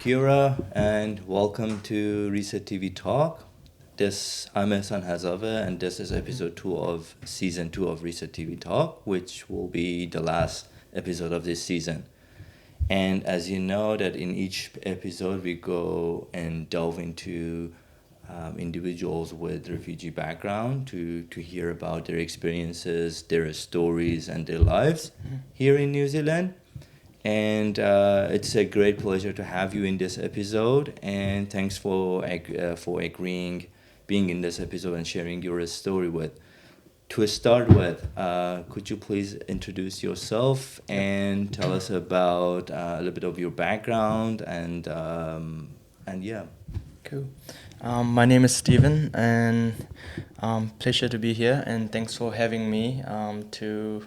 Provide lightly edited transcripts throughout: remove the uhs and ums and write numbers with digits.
Kira, and welcome to Resett TV Talk. I'm Ehsan Hazave, and this is episode 2 of season 2 of Resett TV Talk, which will be the last episode of this season. And as you know, that in each episode we go and delve into individuals with refugee background to hear about their experiences, their stories, and their lives here in New Zealand. And it's a great pleasure to have you in this episode. And thanks for agreeing, being in this episode and sharing your story with. To start with, could you please introduce yourself and tell us about a little bit of your background and yeah. Cool. My name is Steven, and pleasure to be here. And thanks for having me to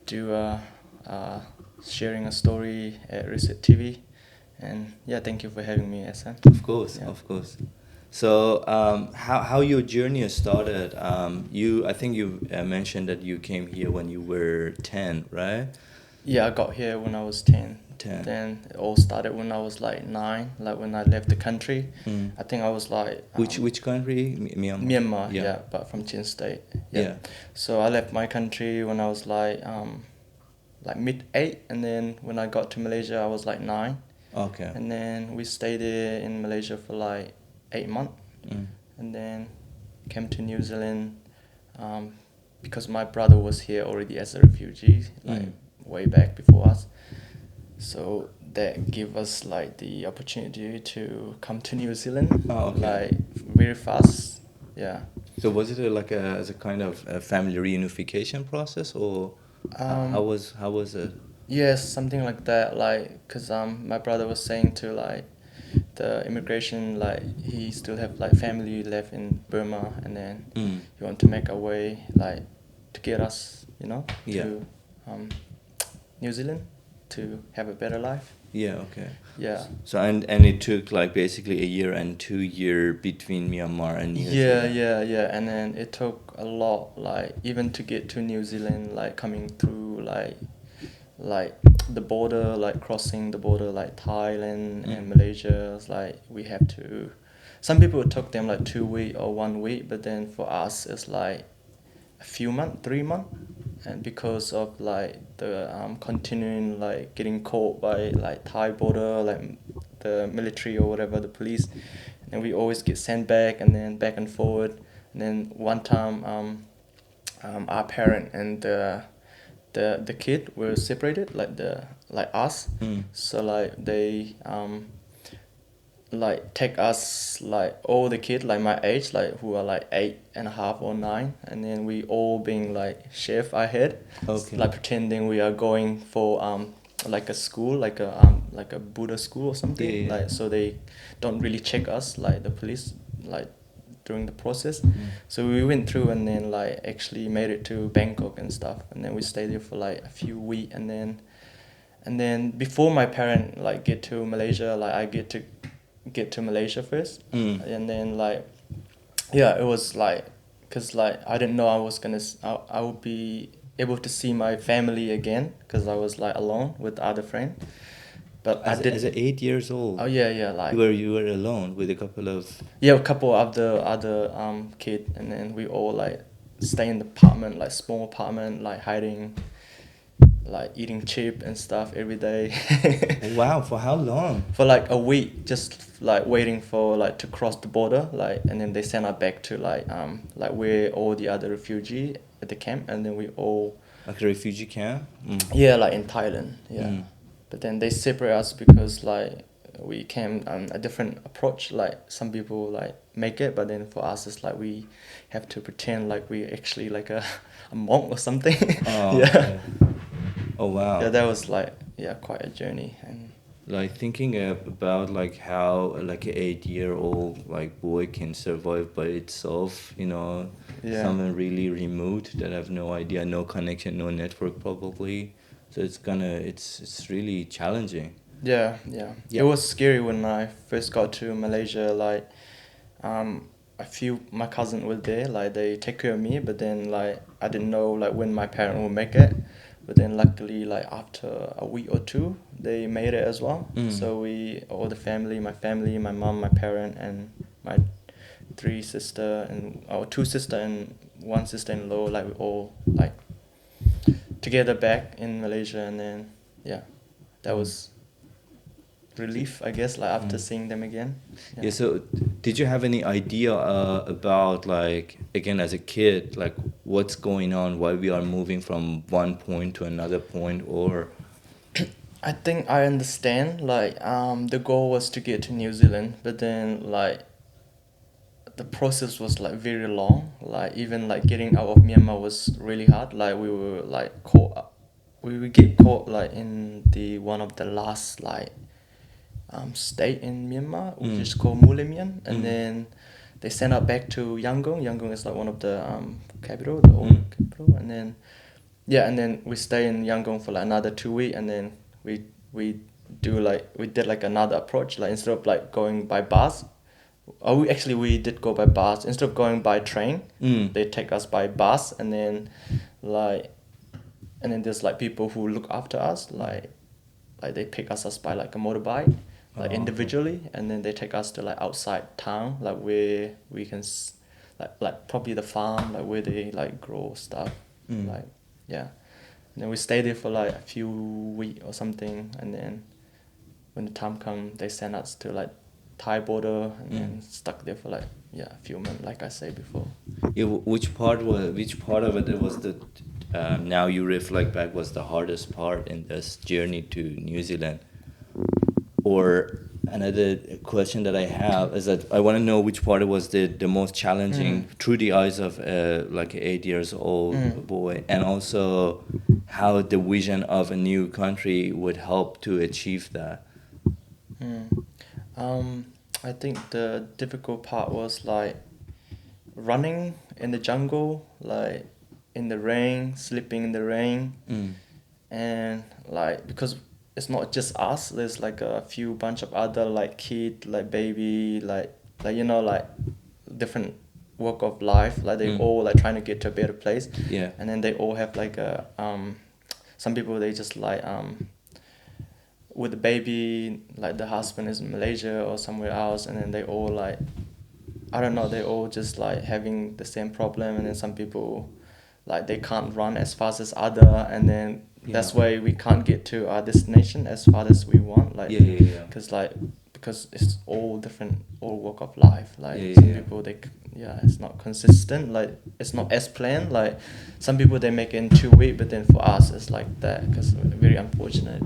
do sharing a story at Resett TV. And yeah, thank you for having me, Ehsan. Of course, Yeah. of course. So, how your journey started? I think you mentioned that you came here when you were 10, right? Yeah, I got here when I was 10. 10. Then it all started when I was like 9, like when I left the country. I think I was like... Which country? Myanmar? Myanmar, yeah, but from Chin State. Yeah. So I left my country when I was like mid-8, and then when I got to Malaysia, I was like 9. Okay. And then we stayed there in Malaysia for like 8 months. And then came to New Zealand because my brother was here already as a refugee, like way back before us. So that gave us like the opportunity to come to New Zealand, like very fast. Yeah. So was it as a kind of a family reunification process, or how was it? Yes, something like that. Like, cause my brother was saying to like the immigration, like he still have like family left in Burma, and then he want to make a way like to get us, to New Zealand to have a better life. Yeah. Okay. Yeah. So and it took like basically a year and 2 year between Myanmar and New Zealand. Yeah. And then it took a lot, like even to get to New Zealand, like coming through like the border, like crossing the border, like Thailand and Malaysia. It's like we have to. Some people it took them like 2 weeks or 1 week, but then for us it's like a few months, 3 months. And because of like the continuing like getting caught by like Thai border, like the military or whatever, the police, and we always get sent back and then back and forward. And then one time our parent and the kid were separated, like us. So like they like take us, like all the kids like my age, like who are like 8.5 or 9, and then we all being like chef ahead, like pretending we are going for like a school, like a Buddha school or something. Yeah. Like so they don't really check us, like the police, like during the process. So we went through and then like actually made it to Bangkok and stuff, and then we stayed there for like a few weeks, and then before my parent like get to Malaysia, like I get to Malaysia first. And then like it was like, because like I didn't know I would be able to see my family again, because I was like alone with other friends. But As 8 years old. Oh yeah, like you were alone with a couple of a couple of the other kid, and then we all like stay in the apartment, like small apartment, like hiding, like eating chip and stuff every day. Wow, for how long? For like a week, just like waiting for like to cross the border, like, and then they send us back to like where all the other refugee at the camp, and then we all Like a refugee camp? yeah, like in Thailand, yeah. But then they separate us because like we came a different approach. Like some people like make it, but then for us it's like we have to pretend like we actually like a monk or something. Oh, yeah. okay. Oh wow. Yeah, that was like quite a journey. And like thinking about like how like an 8-year-old like boy can survive by itself, someone really remote that have no idea, no connection, no network probably. So it's really challenging. Yeah. It was scary when I first got to Malaysia. Like, my cousin was there. Like, they take care of me, but then like I didn't know like when my parent will make it. but then luckily like after a week or two they made it as well. So all the family, my mom, my parent, and my two sister and one sister-in-law, like we all like together back in Malaysia, and then that was relief, I guess, like after seeing them again. Yeah. So did you have any idea about, like, again as a kid, like what's going on, why we are moving from one point to another point? Or I think I understand, like the goal was to get to New Zealand, but then like the process was like very long. Like even like getting out of Myanmar was really hard. Like we were like caught, we would get caught like in the one of the last like state in Myanmar, which is called Mulemian, and then they sent us back to Yangon. Yangon is like one of the capital, the old capital, and then and then we stay in Yangon for like another 2 weeks, and then we did like another approach, like instead of like going by bus. We did go by bus instead of going by train. They take us by bus, and then there's like people who look after us, like they pick us by like a motorbike, like individually, and then they take us to like outside town, like where we can like probably the farm, like where they like grow stuff, and then we stay there for like a few weeks or something, and then when the time comes, they send us to like Thai border, and then stuck there for like a few months, like I said before. Yeah, which part of it was the now you reflect back, was the hardest part in this journey to New Zealand? Or another question that I have is that I want to know which part was the most challenging through the eyes of like an 8 years old boy, and also how the vision of a new country would help to achieve that. I think the difficult part was like running in the jungle, like in the rain, sleeping in the rain, and like because it's not just us. There's like a few bunch of other like kid, like baby, like like different walk of life. Like they all like trying to get to a better place. Yeah. And then they all have like a some people they just like with the baby, like the husband is in Malaysia or somewhere else, and then they all like I don't know, they all just like having the same problem, and then some people like they can't run as fast as other, and then that's why we can't get to our destination as fast as we want, like because it's all different, all walk of life, like some people they it's not consistent, like it's not as planned, like some people they make it in 2 weeks, but then for us it's like that, because very unfortunate.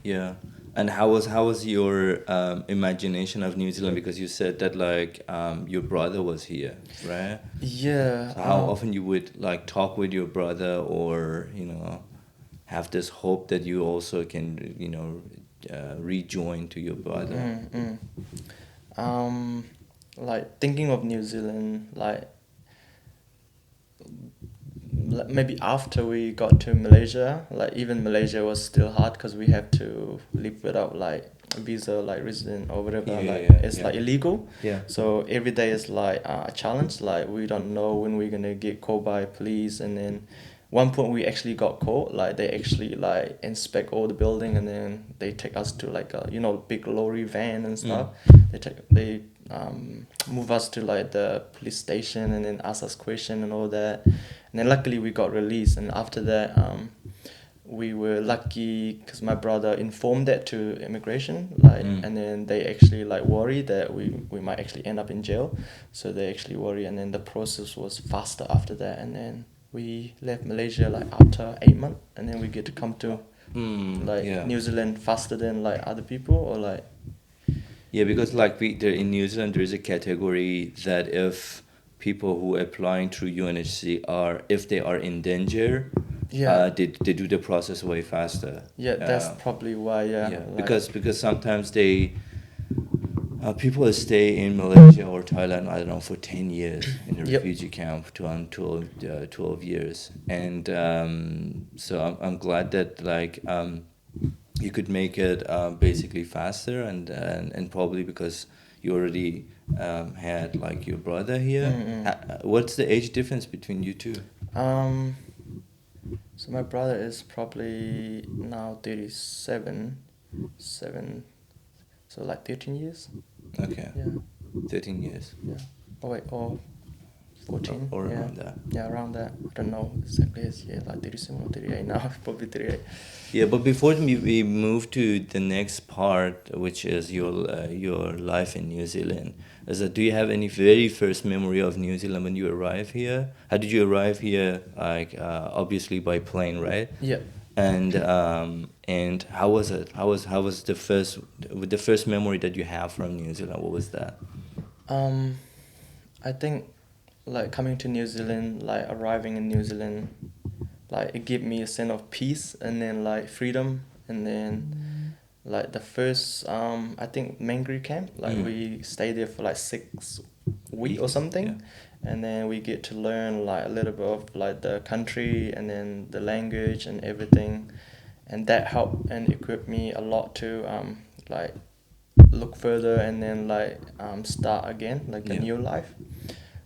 Yeah. And how was your imagination of New Zealand? Because you said that like your brother was here, right? Yeah. So how often you would like talk with your brother, or have this hope that you also can rejoin to your brother? Like thinking of New Zealand, like maybe after we got to Malaysia, like even Malaysia was still hard because we have to live without like a visa, like resident or whatever. It's like illegal. Yeah. So every day is like a challenge. Like we don't know when we're gonna get caught by police, and then one point we actually got caught. Like they actually like inspect all the building, and then they take us to like a big lorry van and stuff. They move us to like the police station, and then ask us questions and all that. And then luckily we got released, and after that we were lucky because my brother informed that to immigration, like and then they actually like worried that we might actually end up in jail, so they actually worry, and then the process was faster after that, and then we left Malaysia like after 8 months, and then we get to come to New Zealand faster than like other people, or like because like in New Zealand there is a category that if people who are applying through UNHCR, if they are in danger, they do the process way faster. That's probably why. Like, because sometimes people stay in Malaysia or Thailand, I don't know, for 10 years in a refugee camp to until 12 years, and so I'm glad that like you could make it basically faster, and probably because you already had like your brother here. What's the age difference between you two? So my brother is probably now 37, 7, so like 13 years. Okay. Yeah. 13 years. Yeah. Oh wait, or 14. Or yeah. around that. Yeah, around that. I don't know exactly his year, like 37 or 38 now, probably 38. Yeah, but before we move to the next part, which is your life in New Zealand, is that do you have any very first memory of New Zealand when you arrived here? How did you arrive here? Like obviously by plane, right? Yeah. And how was it? How was the first memory that you have from New Zealand? What was that? I think like coming to New Zealand, like arriving in New Zealand, like it gave me a sense of peace and then like freedom and then like the first I think migrant camp, like we stayed there for like 6 weeks or something. Yeah. And then we get to learn like a little bit of like the country and then the language and everything, and that helped and equipped me a lot to like look further and then like start again like a Yeah. new life.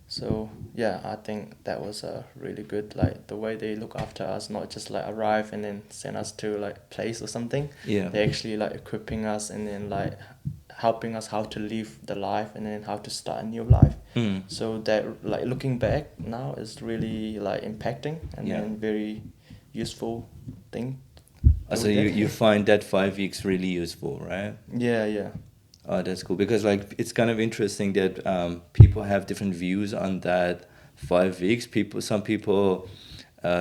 So yeah, I think that was a really good, like the way they look after us, not just like arrive and then send us to like place or something. Yeah. They actually like equipping us and then like helping us how to live the life and then how to start a new life. So that like looking back now is really like impacting and Yeah. then very useful thing. So you find that 5 weeks really useful, right? Yeah. Oh, that's cool because like it's kind of interesting that people have different views on that 5 weeks. Some people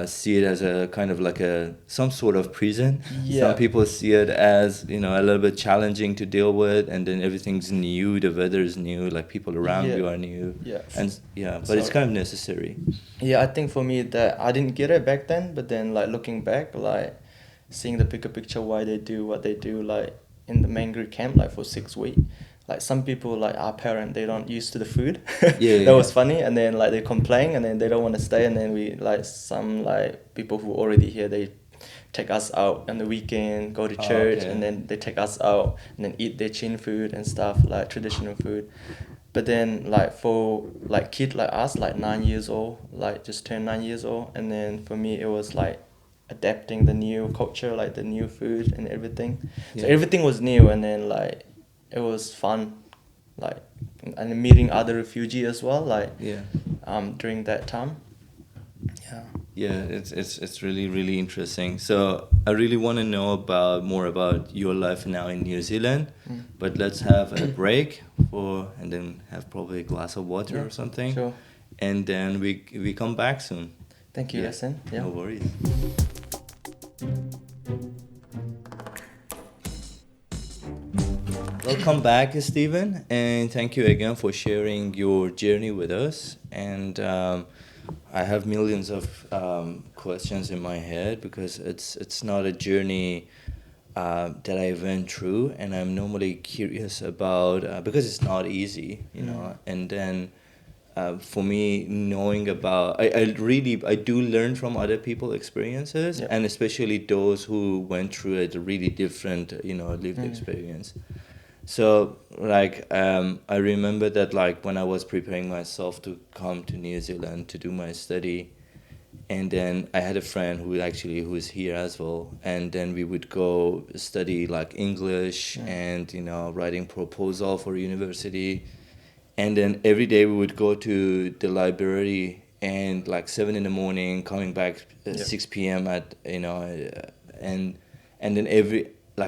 see it as a kind of like some sort of prison. Yeah. Some people see it as a little bit challenging to deal with, and then everything's new. The weather is new, like people around you are new. Yeah. And but it's kind of necessary. Yeah, I think for me that I didn't get it back then, but then like looking back, like seeing the bigger picture, why they do what they do, like in the migrant camp, like for 6 weeks. Like some people, like our parent, they don't used to the food. Yeah. That was funny, and then like they complain, and then they don't want to stay, and then we like some like people who already here, they take us out on the weekend, go to church, okay. and then they take us out and then eat their chin food and stuff, like traditional food. But then like for like kid like us, like 9 years old, like just turned 9 years old, and then for me it was like adapting the new culture, like the new food and everything. So everything was new, and then like it was fun, like and meeting other refugees as well, like during that time. Yeah, it's really really interesting. So I really want to know more about your life now in New Zealand, but let's have a break and then have probably a glass of water or something. Sure. And then we come back soon. Thank you, Resett. No worries. Welcome back, Stephen, and thank you again for sharing your journey with us. And I have millions of questions in my head because it's not a journey that I went through, and I'm normally curious about because it's not easy, And then for me, knowing about I do learn from other people's experiences, and especially those who went through a really different lived experience. So like I remember that like when I was preparing myself to come to New Zealand to do my study, and then I had a friend who's here as well, and then we would go study like English and writing proposal for university, and then every day we would go to the library and like 7 in the morning, coming back 6 p.m. at and then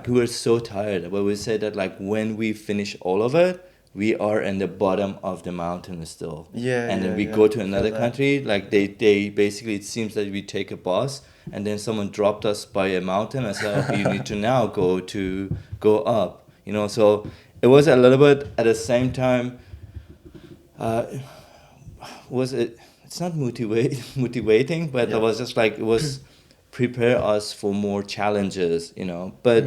we were so tired, but we said that like when we finish all of it, we are in the bottom of the mountain still. And then we go to another country, like they basically, it seems that we take a bus and then someone dropped us by a mountain and said, okay, you need to now go up, so it was a little bit at the same time, it's not motivating, but it was just like, it was prepare us for more challenges, but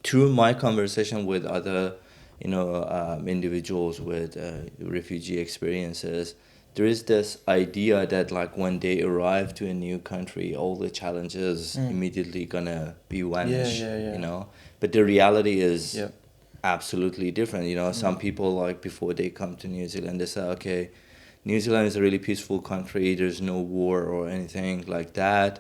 through my conversation with other individuals with refugee experiences, there is this idea that like when they arrive to a new country, all the challenges immediately gonna be vanished, but the reality is absolutely different. Some people, like before they come to New Zealand, they say, okay, New Zealand is a really peaceful country, there's no war or anything like that,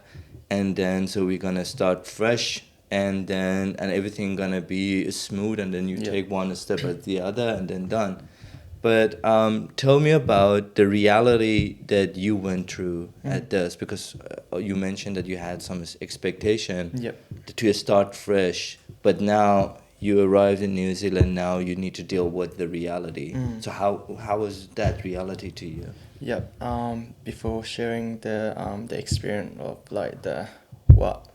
and then so we're gonna start fresh, and then and everything gonna be smooth, and then you Yeah. take one step at the other, and then done. But tell me about the reality that you went through at this, because you mentioned that you had some expectation Yep. to start fresh, but now you arrived in New Zealand. Now you need to deal with the reality. So how was that reality to you? Yep. Before sharing the experience of like what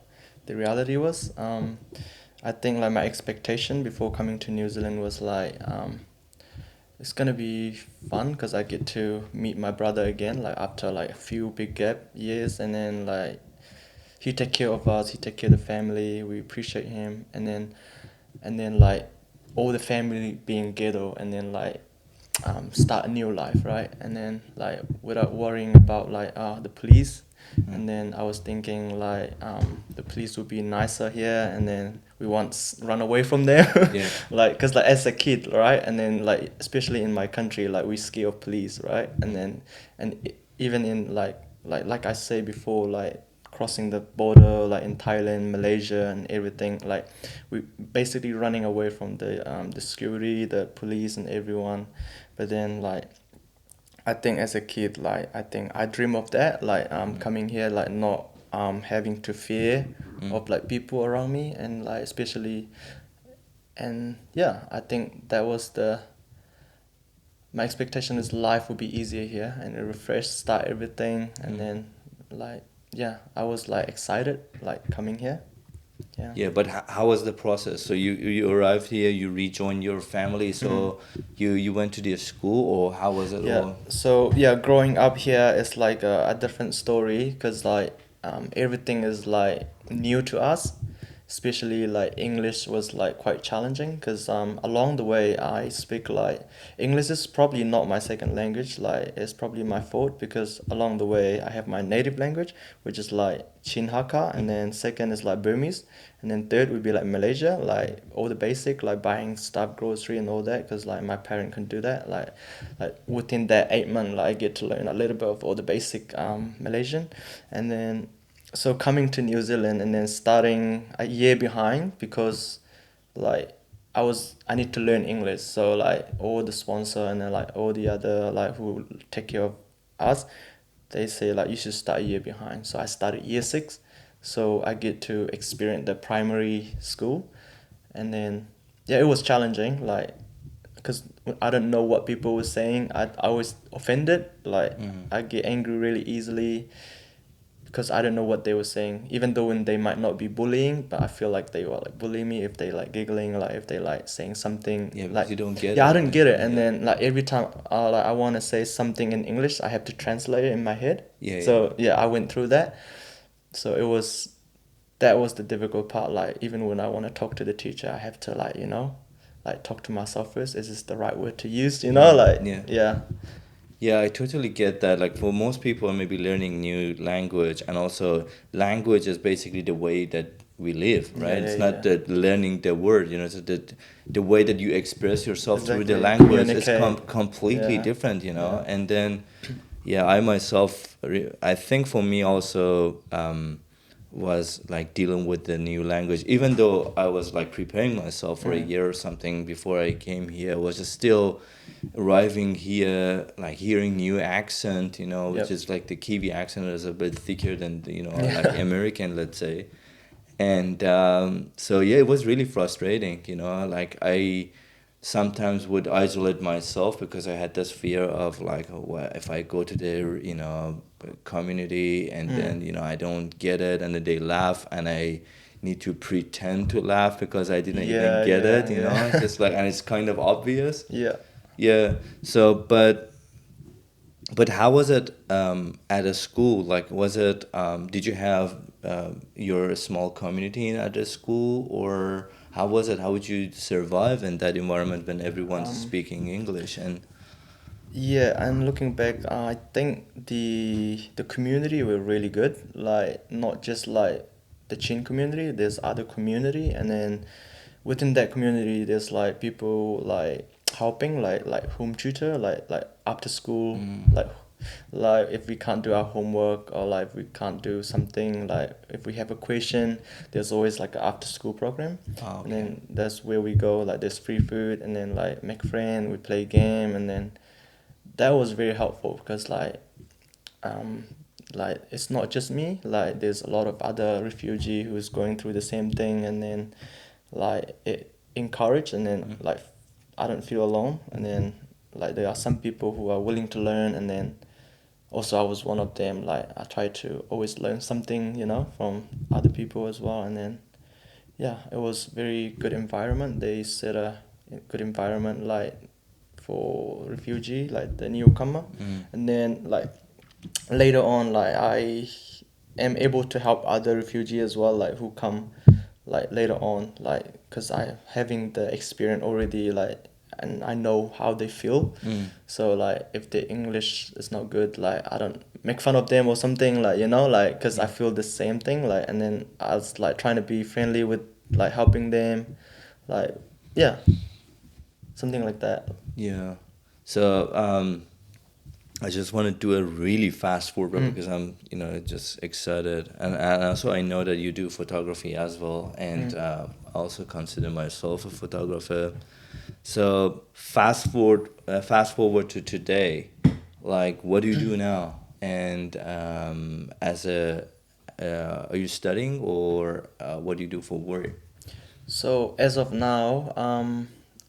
the reality was, I think like my expectation before coming to New Zealand was like it's gonna be fun because I get to meet my brother again like after like a few big gap years, and then like he take care of us, he take care of the family, we appreciate him, and then like all the family being ghetto, and then like start a new life, right? And then like without worrying about like the police, and then I was thinking like the police would be nicer here, and then we want run away from them. Yeah. Like because like as a kid, right? And then like especially in my country, like we scared of police, right? And then even in like I say before, like crossing the border like in Thailand, Malaysia and everything, like we basically running away from the security, the police and everyone. But then like I think as a kid, like I think I dream of that, like coming here, like not having to fear of like people around me, and like especially, and yeah, I think that was my expectation is life would be easier here and a refresh start everything, and then like yeah, I was like excited like coming here. Yeah. Yeah, but how was the process? So you arrived here, you rejoined your family, so you went to their school, or how was it Yeah. all? So yeah, growing up here is like a different story because like everything is like new to us. Especially like English was like quite challenging because along the way I speak like English is probably not my second language, like it's probably my fault because along the way I have my native language, which is like Chin Hakka, and then second is like Burmese, and then third would be like Malaysia, like all the basic like buying stuff, grocery and all that, because like my parent can do that. Like within that 8 months, like I get to learn a little bit of all the basic Malaysian, and then so coming to New Zealand and then starting a year behind because like I need to learn English, so like all the sponsor and then like all the other like who take care of us, they say like you should start a year behind, so I started year 6, so I get to experience the primary school, and then yeah, it was challenging like because I don't know what people were saying. I was offended, like I get angry really easily because I don't know what they were saying, even though when they might not be bullying, but I feel like they were like bullying me if they like giggling, like if they like saying something. Yeah, because like you don't get yeah, it. I didn't get it, and Yeah. then like every time like I want to say something in English, I have to translate it in my head. Yeah, So yeah, I went through that. So that was the difficult part. Like even when I want to talk to the teacher, I have to like like talk to myself first. Is this the right word to use? Like Yeah. yeah. Yeah, I totally get that. Like for most people, maybe learning new language, and also language is basically the way that we live, right? Yeah, It's yeah, not yeah. that learning the word, so the way that you express yourself through the Exactly. language is Communicate. completely Yeah. different, Yeah. And then, yeah, I myself, I think for me also, was like dealing with the new language, even though I was like preparing myself for a year or something before I came here. I was just still arriving here, like hearing new accent, which Yep. is like the Kiwi accent is a bit thicker than Yeah. like American, let's say. And so yeah, it was really frustrating, like I sometimes would isolate myself because I had this fear of like, oh, what if I go to their community, and then I don't get it, and then they laugh, and I need to pretend to laugh because I didn't even Yeah, get it, yeah, yeah. It's just like, and it's kind of obvious. Yeah. Yeah. So, but how was it at a school? Like, was it? Did you have your small community at a school, or how was it? How would you survive in that environment when everyone's speaking English? And Yeah, and looking back, I think the community were really good. Like not just like the Chin community, there's other community, and then within that community, there's like people like helping, like home tutor, like after school, like like if we can't do our homework, or like if we can't do something, like if we have a question, there's always like an after school program. Oh, And then that's where we go, like there's free food, and then like make friend, we play game. And then that was very helpful because um like it's not just me, like there's a lot of other refugee who's going through the same thing. And then like it encouraged, and then like I don't feel alone. And then like there are some people who are willing to learn. And then also I was one of them, like I try to always learn something, from other people as well. And then yeah, it was very good environment. They set a good environment like for refugee, like the newcomer. And then like later on, like I am able to help other refugee as well, like who come like later on, like because I having the experience already, like, and I know how they feel. So like if the English is not good, like I don't make fun of them or something, like like because I feel the same thing, like. And then I was like trying to be friendly with like helping them, like yeah, something like that. Yeah. So I just want to do a really fast forward because I'm, just excited, and also I know that you do photography as well, and I also consider myself a photographer. So fast forward to today, like what do you do now? And are you studying, or what do you do for work? So as of now,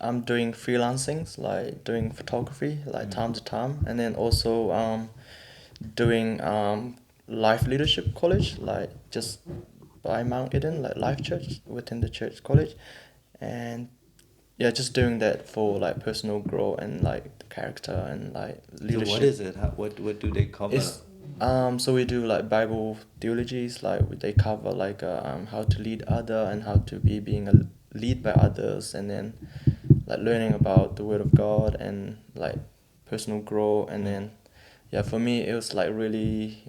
I'm doing freelancings, like doing photography, like time to time. And then also doing life leadership college, like just by Mount Eden, like life church within the church college. And yeah, just doing that for like personal growth and like the character and like leadership. So what is it? What do they cover? It's so we do like Bible theologies, like they cover like how to lead other and how to be being a lead by others. And then like learning about the Word of God and like personal growth. And then yeah, for me it was like really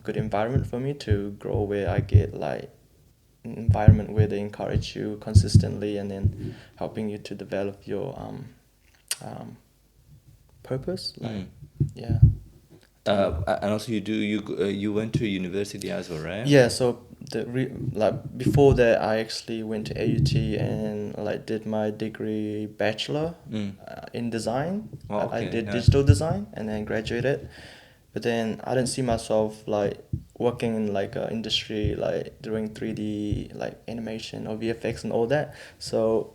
good environment for me to grow, where I get like an environment where they encourage you consistently, and then helping you to develop your purpose, like yeah. And also you went to university as well, right? Yeah, so like before that, I actually went to AUT and like did my degree bachelor in design. Oh, I okay, did yeah. digital design and then graduated, but then I didn't see myself like working in like a industry like doing 3D like animation or VFX and all that. So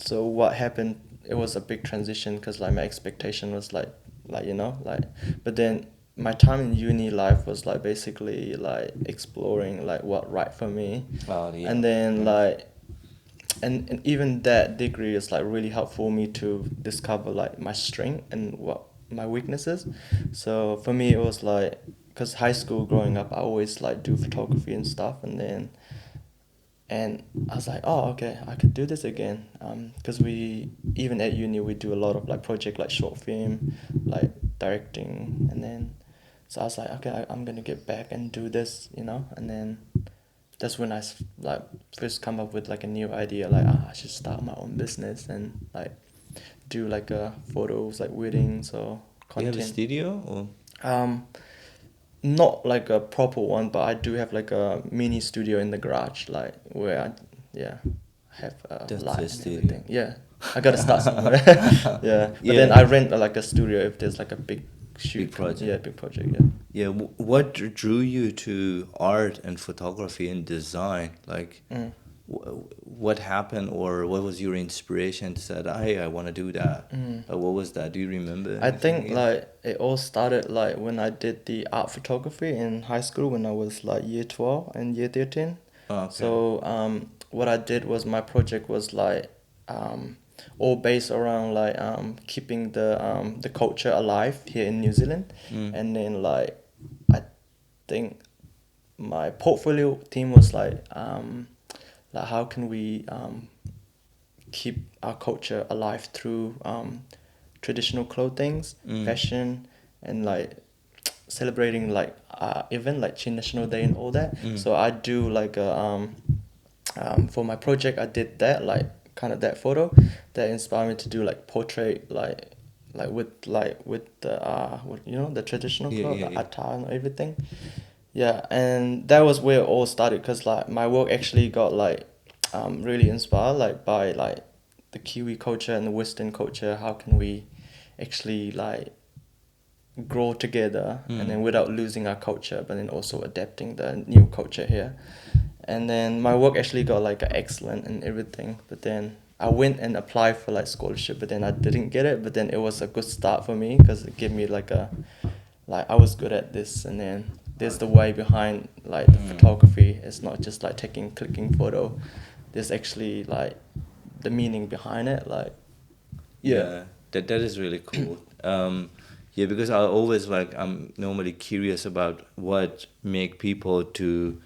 what happened? It was a big transition because like my expectation was like but then my time in uni life was like basically like exploring like what right for me. Oh, yeah. And then like and even that degree is like really helpful me to discover like my strength and what my weaknesses. So for me it was like, because high school growing up I always like do photography and stuff. And I was like, oh, okay, I could do this again. Because we, even at uni, we do a lot of like project, like short film, like directing. And then, so I was like, okay, I'm going to get back and do this. And then that's when like first come up with like a new idea, like, I should start my own business and like do like photos, like weddings or Do you content. have a studio or? Not like a proper one, but I do have like a mini studio in the garage, like where I have a That's light a and studio. everything. Yeah, I gotta start somewhere. Yeah, but Yeah. then I rent like a studio if there's like a big shoot. Big project. Yeah, big project. Yeah. Yeah, what drew you to art and photography and design? Like, what happened, or what was your inspiration to say, hey, I want to do that? What was that? Do you remember? I think anything? like it all started like when I did the art photography in high school when I was like year 12 and year 13. Oh, okay. So what I did was my project was like all based around like keeping the culture alive here in New Zealand. And then like I think my portfolio theme was like how can we keep our culture alive through traditional clothings, fashion, and like celebrating like event like Chin National Day and all that. So I do like a for my project I did that, like kind of that photo that inspired me to do like portrait, like with the traditional Yeah, clothes, yeah, the yeah. attire and everything. Yeah, and that was where it all started because like my work actually got like really inspired like by like the Kiwi culture and the Western culture. How can we actually like grow together and then without losing our culture, but then also adapting the new culture here. And then my work actually got like an excellent and everything, but then I went and applied for like scholarship, but then I didn't get it. But then it was a good start for me because it gave me like I was good at this, and then there's the way behind like the photography. It's not just like clicking photo. There's actually like the meaning behind it, like Yeah, that is really cool. Yeah, because I always like I'm normally curious about what make people to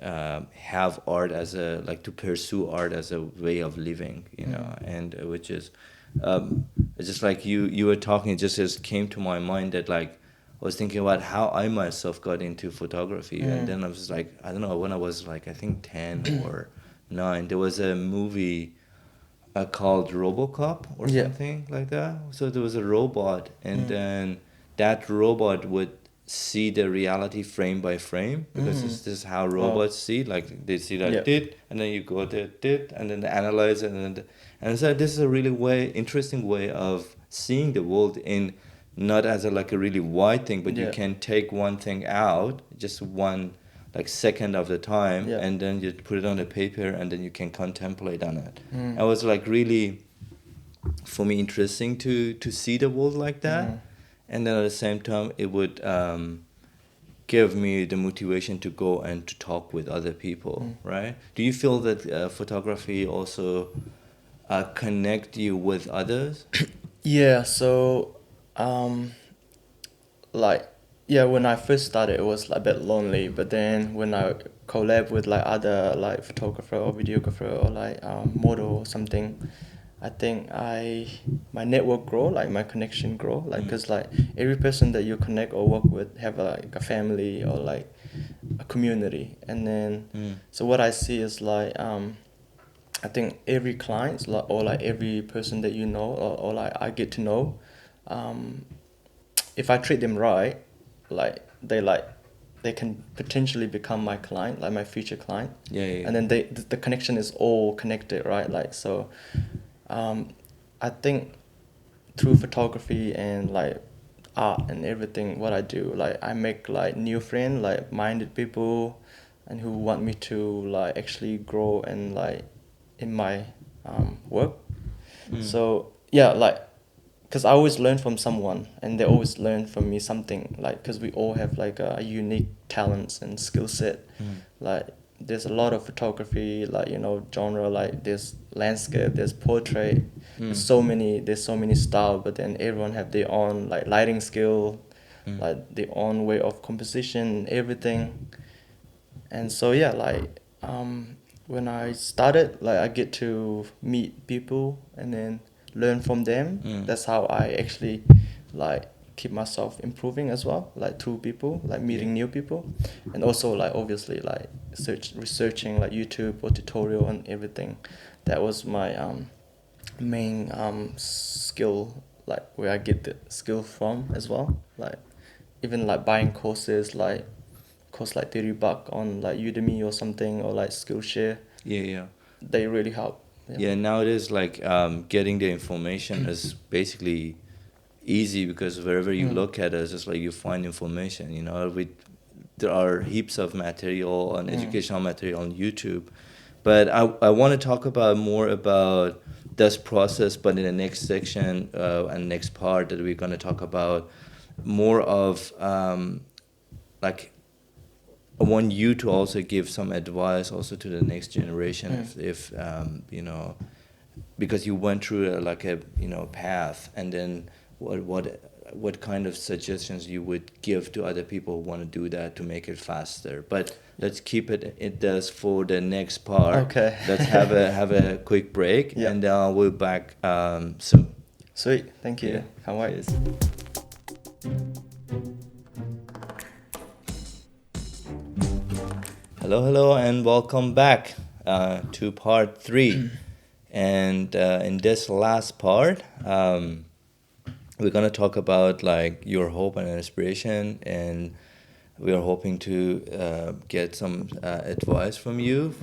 have art as a like to pursue art as a way of living, you know, and which is it's just like you were talking, it just came to my mind that like I was thinking about how I myself got into photography, and then I was like, I don't know, when I was like I think 10 or 9, there was a movie called RoboCop or Yeah. something like that. So there was a robot, and then that robot would see the reality frame by frame because this is how robots see. Like they see like Yeah. dit, and then you go dit, and then they analyze it, and so this is a really interesting way of seeing the world in not as a like a really wide thing, but you Yeah. can take one thing out, just one like second of the time, Yeah. and then you put it on a paper, and then you can contemplate on it. It was like really for me interesting to see the world like that, and then at the same time it would give me the motivation to go and to talk with other people, right? Do you feel that photography also connect you with others? Yeah, so um like yeah, when I first started it was like a bit lonely, but then when I collab with like other like photographer or videographer or like model or something, I think my network grow, like my connection grow, like because like every person that you connect or work with have like a family or like a community, and then so what I see is like I think every client or like every person that you know or like I get to know, um, if I treat them right, like they can potentially become my client, like my future client. Yeah, yeah, And then the connection is all connected, right? Like so, I think through photography and like art and everything, what I do, like I make like new friends, like minded people, and who want me to like actually grow and like in my work. So yeah, like because I always learn from someone, and they always learn from me something. Like because we all have like a unique talents and skill set. Like there's a lot of photography, like genre. Like there's landscape, there's portrait. There's so many style, but then everyone have their own like lighting skill, like their own way of composition, everything. And so yeah, like when I started, like I get to meet people and then learn from them. That's how I actually like keep myself improving as well, like through people, like meeting new people, and also like obviously like researching like YouTube or tutorial and everything. That was my main skill, like where I get the skill from as well. Like even like buying courses, like cost like $30 on like Udemy or something, or like Skillshare. yeah, yeah. They really help. Yeah, nowadays, like getting the information is basically easy because wherever you look at it, it's just like you find information. You know, there are heaps of material and educational material on YouTube, but I want to talk about more about this process, but in the next section and next part that we're going to talk about more of like I want you to also give some advice also to the next generation if because you went through like a path, and then what kind of suggestions you would give to other people who want to do that to make it faster. But let's keep it does for the next part. Okay. Let's have a quick break, Yeah. and we'll be back soon. Sweet, thank you. Yeah. Can't wait. Cheers. Hello, and welcome back to part 3. And in this last part, we're gonna talk about like your hope and inspiration, and we are hoping to get some advice from you.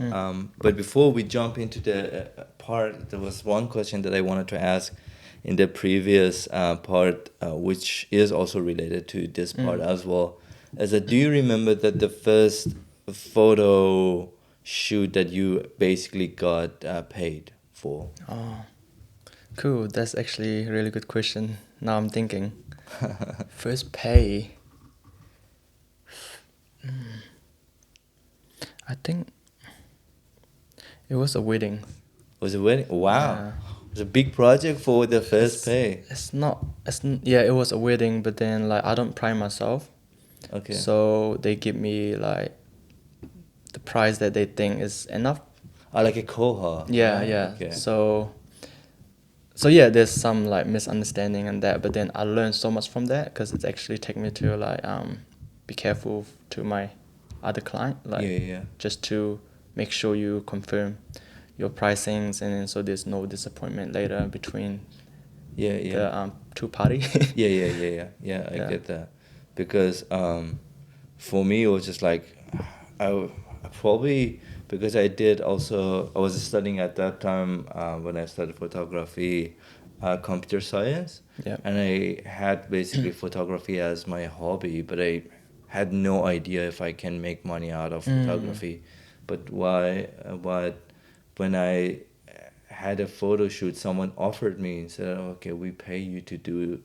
But before we jump into the part, there was one question that I wanted to ask in the previous part, which is also related to this part as well. Is that, do you remember that the first photo shoot that you basically got paid for? Oh, cool. That's actually a really good question. Now I'm thinking. First pay. I think it was a wedding. Was it wedding? Wow. Yeah. It was a big project for the first pay. Yeah, it was a wedding, but then like I don't pride myself. Okay. So they give me like the price that they think is enough. Like a cohort. Yeah, right? yeah. Okay. So yeah, there's some like misunderstanding and that, but then I learned so much from that because it's actually taken me to like be careful to my other client, like Yeah. just to make sure you confirm your pricings, and then so there's no disappointment later between Yeah. the two party. Yeah. I Yeah. get that, because for me it was just like I probably, because I did also, I was studying at that time when I studied photography, computer science. Yeah. And I had basically photography as my hobby, but I had no idea if I can make money out of photography. But when I had a photo shoot, someone offered me and said, okay, we pay you to do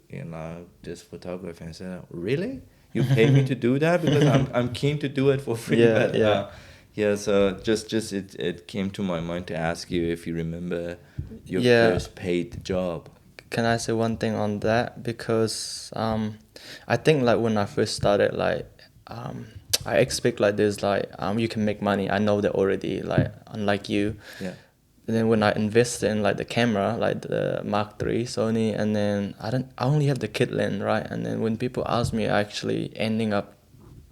this photography. And I said, really? You pay me to do that? Because I'm keen to do it for free. Yeah, But yeah. yeah, so just it came to my mind to ask you if you remember your Yeah. first paid job. Can I say one thing on that? Because I think like when I first started, like I expect like there's like you can make money. I know that already. Like unlike you. Yeah. And then when I invested in like the camera, like the Mark III Sony, and then I only have the kit lens, right? And then when people ask me, I actually ending up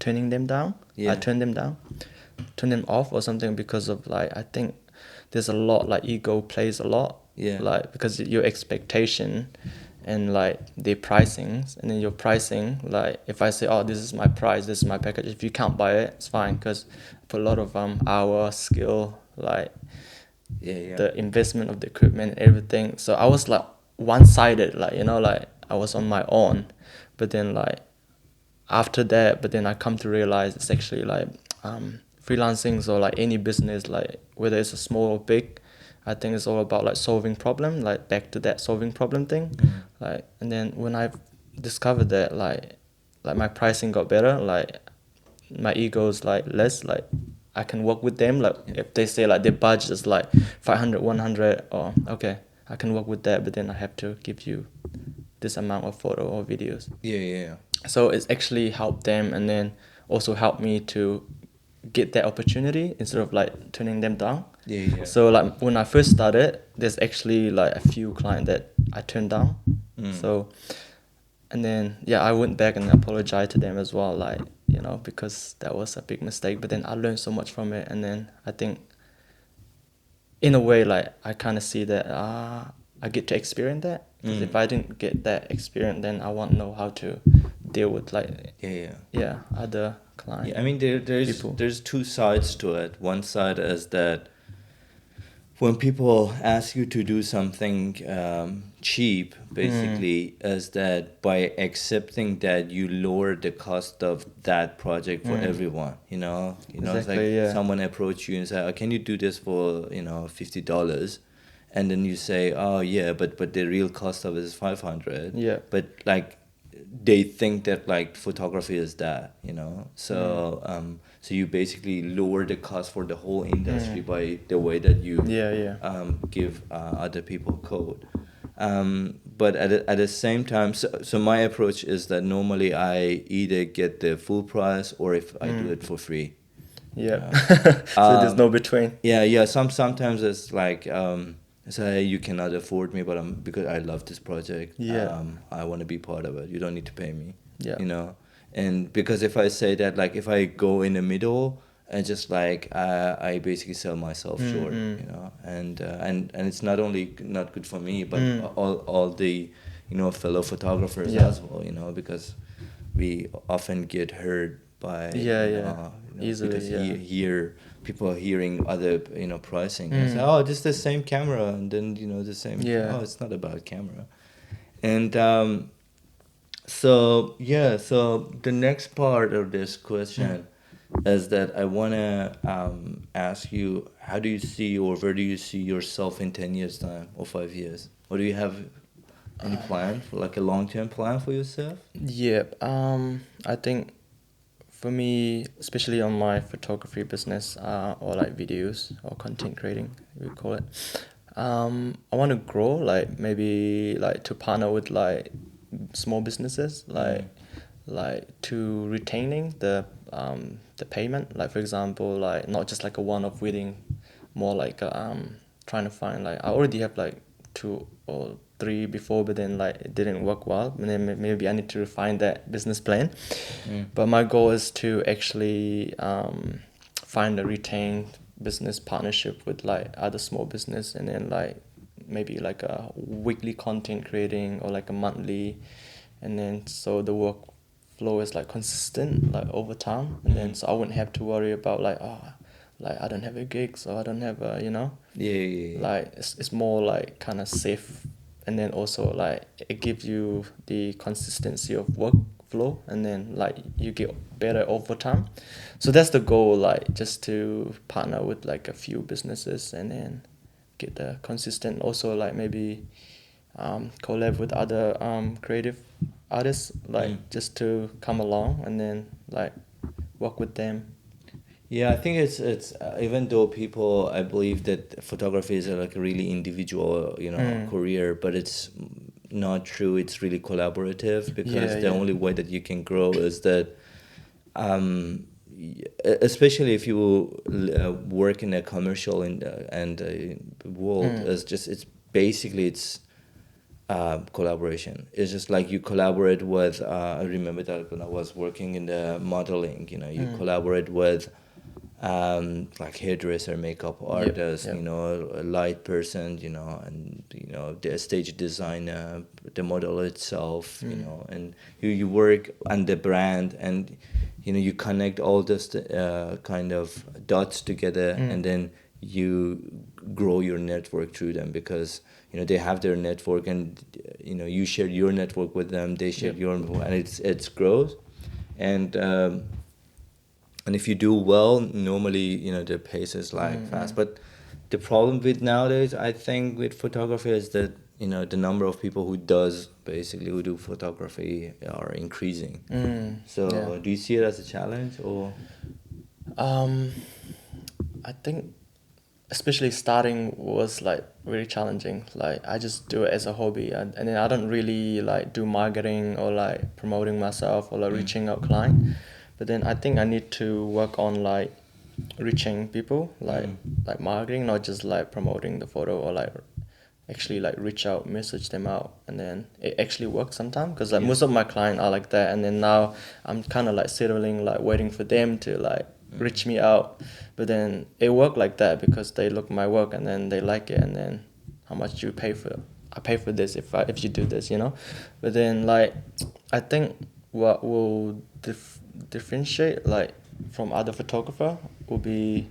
turning them down. Yeah. I turn them off or something, because of like I think there's a lot like ego plays a lot. Yeah. Like because your expectation and like the pricings, and then your pricing, like if I say, oh, this is my price, this is my package, if you can't buy it, it's fine, because I put a lot of hour skill, like Yeah. the investment of the equipment and everything. So I was like one-sided, like like I was on my own. But then like after that, but then I come to realize it's actually like freelancing, or like any business, like whether it's a small or big, I think it's all about like solving problem, like back to that solving problem thing. Like, and then when I discovered that like my pricing got better, like my ego's like less, like I can work with them, like if they say like their budget is like 500 100, or okay, I can work with that, but then I have to give you this amount of photo or videos. Yeah. So it's actually helped them, and then also helped me to get that opportunity instead of like turning them down. Yeah. So like when I first started, there's actually like a few clients that I turned down. So, and then yeah, I went back and apologized to them as well, like because that was a big mistake. But then I learned so much from it, and then I think in a way like I kind of see that I get to experience that, because if I didn't get that experience, then I won't know how to deal with like other clients. Yeah, I mean there's two sides to it. One side is that when people ask you to do something cheap, basically, is that by accepting that you lower the cost of that project for everyone. It's Exactly, like yeah. someone approach you and say, oh, "Can you do this for $50?" And then you say, "Oh yeah, but the real cost of it is 500." Yeah. But like they think that like photography is that, so so you basically lower the cost for the whole industry by the way that you give other people code, but at the same time, so my approach is that normally I either get the full price or if I do it for free. So there's no between. Sometimes it's like say you cannot afford me, but because I love this project, I want to be part of it. You don't need to pay me. And because if I say that, like if I go in the middle and just like I basically sell myself short, and it's not only not good for me, but all the fellow photographers Yeah. as well, because we often get hurt by Easily, because yeah. people are hearing other pricing and say, Mm. oh, just the same camera, and then the same. Yeah. Oh, it's not about camera. And so the next part of this question is that I want to ask you, how do you see, or where do you see yourself in 10 years time or 5 years? Or do you have any plan for like a long-term plan for yourself? Yeah. I think for me, especially on my photography business, or like videos or content creating, we call it. I want to grow, like maybe like to partner with like small businesses, like to retaining the payment. Like for example, like not just like a one-off wedding, more like trying to find, like I already have like 2 or 3 before, but then like it didn't work well, and then maybe I need to refine that business plan. But my goal is to actually find a retained business partnership with like other small business, and then like maybe like a weekly content creating or like a monthly, and then so the workflow is like consistent like over time, and then so I wouldn't have to worry about like, oh, like I don't have a gig, so I don't have a, Yeah. like it's more like kind of safe, and then also like it gives you the consistency of workflow, and then like you get better over time. So that's the goal, like just to partner with like a few businesses and then get the consistent, also like maybe collab with other creative artists, like just to come along and then like work with them. Yeah, I think it's even though people, I believe that photography is like a really individual, career, but it's not true. It's really collaborative, because the only way that you can grow is that, especially if you work in a commercial world, it's basically collaboration. It's just like you collaborate with. I remember that when I was working in the modeling, you collaborate with like hairdresser, makeup artist, a light person, and the stage designer, the model itself, and you work on the brand, and you connect all this kind of dots together, and then you grow your network through them, because they have their network, and you share your network with them, they share your, and it's grows, and if you do well, normally the pace is like fast. But the problem with nowadays, I think, with photography is that the number of people who do photography are increasing. So do you see it as a challenge, or? I think especially starting was like really challenging. Like I just do it as a hobby, and then I don't really like do marketing or like promoting myself or like reaching out client. But then I think I need to work on like reaching people, like marketing, not just like promoting the photo, or like actually like reach out, message them out, and then it actually works sometimes, because like most of my clients are like that, and then now I'm kind of like settling, like waiting for them to like reach me out. But then it worked like that because they look my work and then they like it, and then how much you pay for? I pay for this if you do this, But then like I think what will differentiate like from other photographer will be,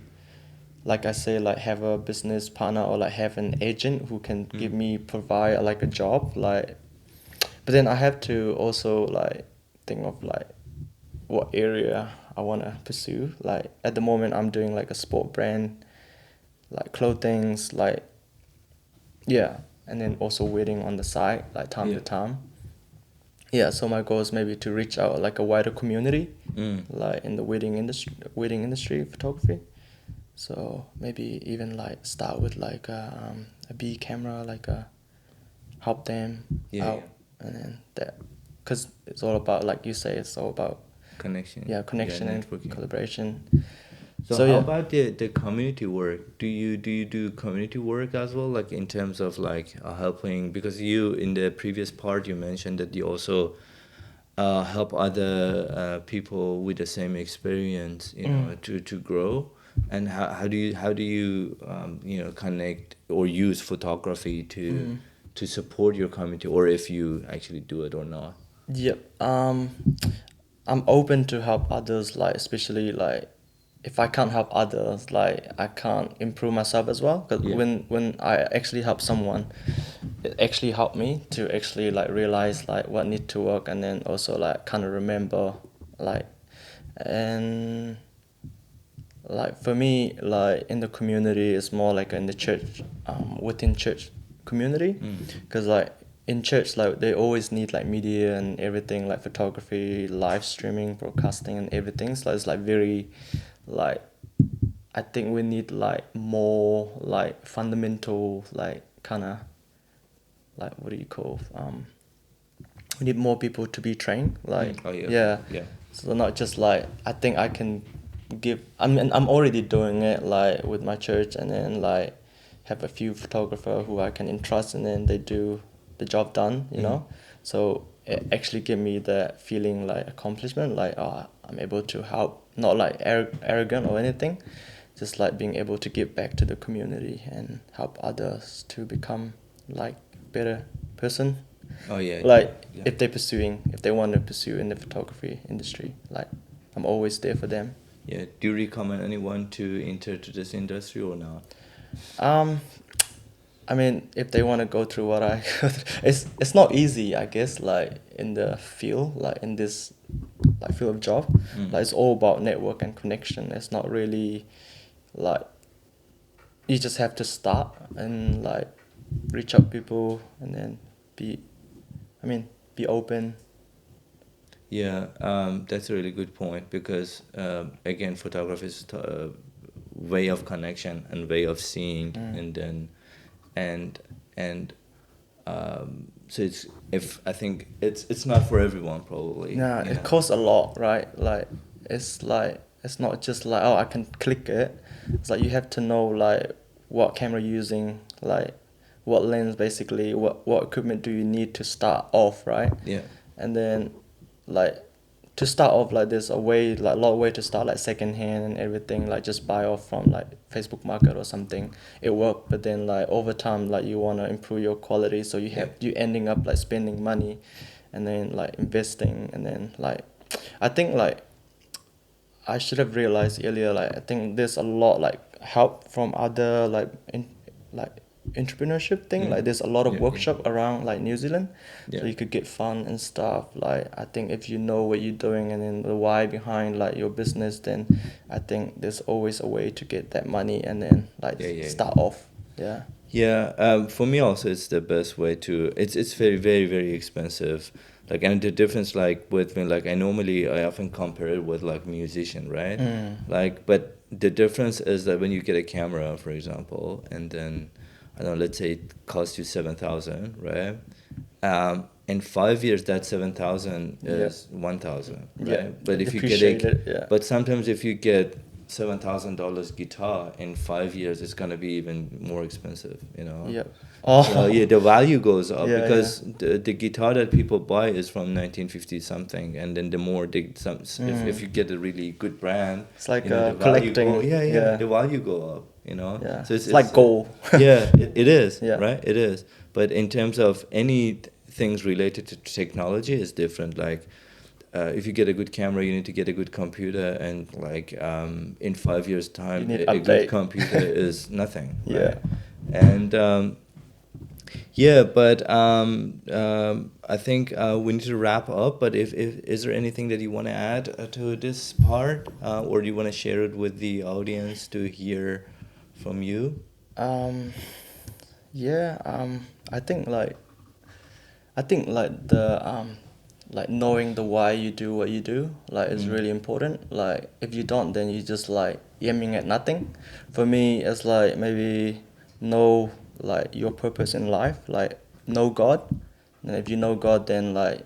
like I say, like have a business partner or like have an agent who can provide like a job, like. But then I have to also like think of like what area I want to pursue. Like at the moment I'm doing like a sport brand, like clothings, like and then also wedding on the side, like time to time. So my goal is maybe to reach out like a wider community, like in the wedding industry photography. So maybe even like start with like a B camera, like help them out, and then that, because it's all about, like you say, it's all about Connection. connection and networking. collaboration. So how about the community work? Do you do community work as well, like in terms of like helping? Because you, in the previous part, you mentioned that you also help other people with the same experience, to grow. And how do you connect or use photography to support your community, or if you actually do it or not? Yep. I'm open to help others, like especially like if I can't help others, like I can't improve myself as well. Because Yeah. when I actually help someone, it actually helped me to actually like realize like what need to work, and then also like kind of remember like, and like for me like in the community it's more like in the church, within church community, because like in church like they always need like media and everything, like photography, live streaming, broadcasting and everything. So it's like very like, I think we need like more like fundamental like kind of like, what do you call, we need more people to be trained like, Oh yeah. yeah. Yeah. So not just like, I think I can give, I mean I'm already doing it like with my church, and then like have a few photographer who I can entrust, and then they do the job done, you know. So it actually give me that feeling like accomplishment, like oh, I'm able to help, not like arrogant or anything, just like being able to give back to the community and help others to become like better person. Oh yeah. Like Yeah. if they want to pursue in the photography industry, like I'm always there for them. Yeah. Do you recommend anyone to enter to this industry or not? I mean, if they want to go through what I go through, it's not easy, I guess, like in the field, like in this like field of job. Like it's all about network and connection. It's not really like, you just have to start and like reach out people, and then be open. Yeah, that's a really good point, because again, photography is a way of connection and way of seeing, and then and and so it's, if I think it's not for everyone probably. Nah, You it know? costs a lot, right? Like it's not just like, oh, I can click it. It's like you have to know like what camera you're using, like what lens, basically what equipment do you need to start off, right? Yeah. And then like to start off, like there's a way, like a lot of way to start, like second hand and everything, like just buy off from like Facebook Market or something. It worked, but then like over time, like you want to improve your quality, so you ending up like spending money, and then like investing, and then like I think like I should have realized earlier, like I think there's a lot like help from other like like entrepreneurship thing. Like there's a lot of workshop around like New Zealand, so you could get fun and stuff. Like I think if you know what you're doing and then the why behind like your business, then I think there's always a way to get that money, and then like start off. Yeah. Yeah, for me also it's the best way to. It's very very very expensive, like, and the difference, like with me, like I often compare it with like musician, right? Like, but the difference is that when you get a camera, for example, and then I don't know, let's say it costs you 7,000, right? In 5 years, that 7,000 is 1,000, right? Yeah, But if you get appreciate it, yeah. but sometimes if you get $7,000 guitar, in 5 years it's gonna be even more expensive, you know. Yeah. So yeah, the value goes up, Yeah, because the guitar that people buy is from 1950 something, and then the more if you get a really good brand, It's like you know, the value collecting. the value go up, you know. Yeah. So it's like gold. yeah, it is, Yeah. right? It is. But in terms of any things related to technology, is different. Like, if you get a good camera, you need to get a good computer, and like in 5 years' time, You need a good update. computer is nothing. Yeah. Right? And yeah, but I think we need to wrap up. But if is there anything that you want to add to this part, or do you want to share it with the audience to hear from you? Yeah. I think like the like knowing the why you do what you do like is really important. Like if you don't, then you just like aiming at nothing. For me, it's like maybe know like your purpose in life, like know God. And if you know God, then like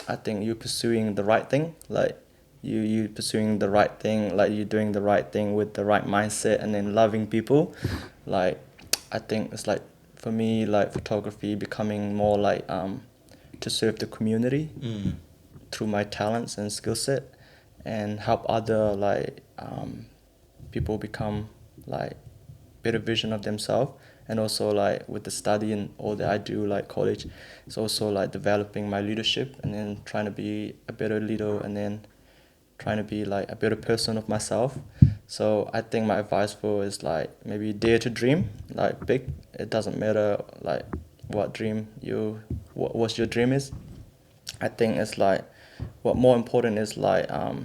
I think you're pursuing the right thing. Like you pursuing the right thing, like you're doing the right thing with the right mindset, and then loving people. Like I think it's like, for me, like photography becoming more like to serve the community through my talents and skill set, and help other like people become like better vision of themselves, and also like with the study and all that I do, like college, it's also like developing my leadership and then trying to be a better leader and then trying to be like a better person of myself. So I think my advice for is like maybe dare to dream, like big. It doesn't matter like what what your dream is. I think it's like what more important is like I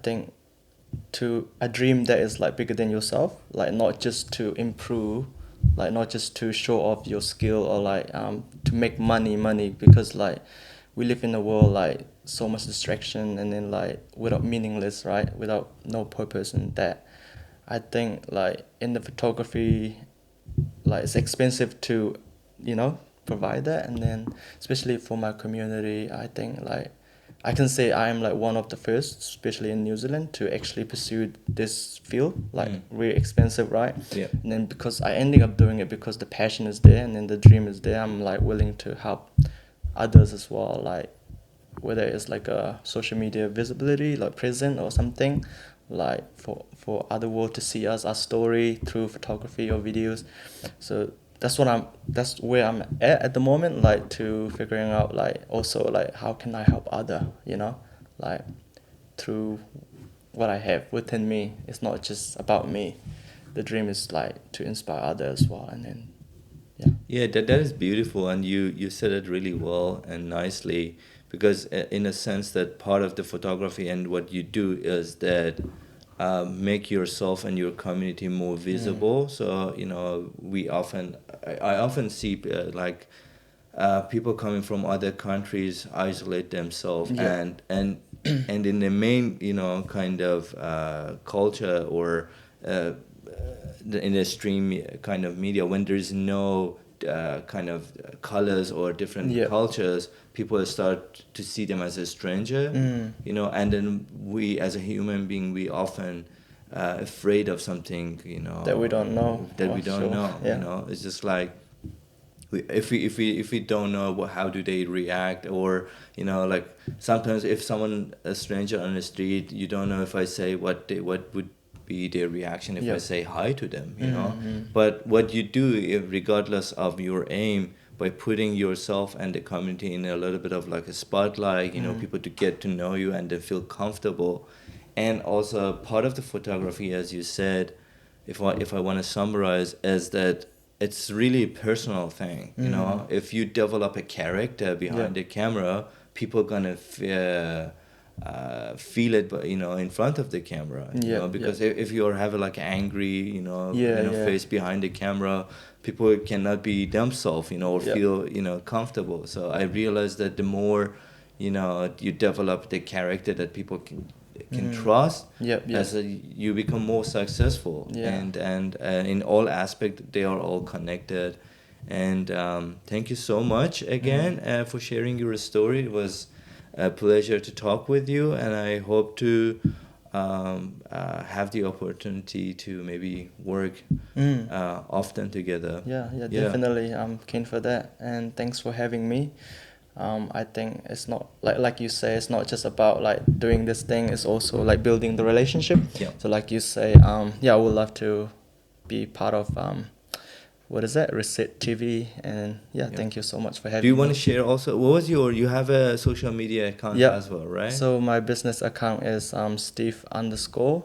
think to a dream that is like bigger than yourself, like not just to improve, like not just to show off your skill or like to make money because like we live in a world like so much distraction and then like without meaningless, right, without no purpose in that. I think like in the photography, like it's expensive to provide that, and then especially for my community, I think like I can say I am like one of the first, especially in New Zealand, to actually pursue this field, like really expensive, right? Yeah. And then because I ended up doing it because the passion is there and then the dream is there, I'm like willing to help others as well, like whether it's like a social media visibility, like present or something, like for other world to see us, our story through photography or videos. So that's where I'm at the moment, like to figuring out like also like how can I help other, like through what I have within me. It's not just about me. The dream is like to inspire others as well, and then Yeah, that is beautiful, and you said it really well and nicely, because in a sense that part of the photography and what you do is that make yourself and your community more visible. So I often see people coming from other countries isolate themselves, and in the main kind of culture or in the stream kind of media, when there's no kind of colors or different cultures, people start to see them as a stranger, and then we as a human being, we often afraid of something, that we don't know. It's just like if we don't know how do they react, or like sometimes if someone, a stranger on the street, you don't know if I say what would be their reaction if I say hi to them, But what you do, regardless of your aim, by putting yourself and the community in a little bit of like a spotlight, people to get to know you and they feel comfortable. And also part of the photography, as you said, if I want to summarize, is that it's really a personal thing, If you develop a character behind the camera, people are gonna feel it, but in front of the camera, because if you have like angry, face behind the camera, people cannot be themselves, or feel comfortable. So I realized that the more you develop the character that people can trust, as you become more successful, and in all aspects they are all connected. And thank you so much again for sharing your story. It was a pleasure to talk with you, and I hope to have the opportunity to maybe work often together. Definitely. I'm keen for that, and thanks for having me. I think it's not like you say, it's not just about like doing this thing, it's also like building the relationship. So like you say, I would love to be part of what is that, Resett TV, and thank you so much for having me. Do you want to share also, what was you have a social media account as well, right? So my business account is Steve_Pix,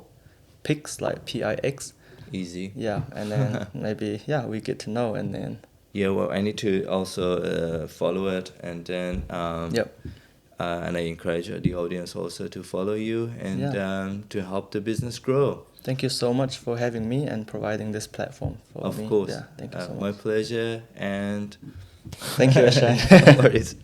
like PIX. Easy. And then maybe we get to know, and then well, I need to also follow it, and then and I encourage the audience also to follow you and to help the business grow. Thank you so much for having me and providing this platform for me. Of course. Thank you so much. My pleasure, and thank you, Ashan. No worries.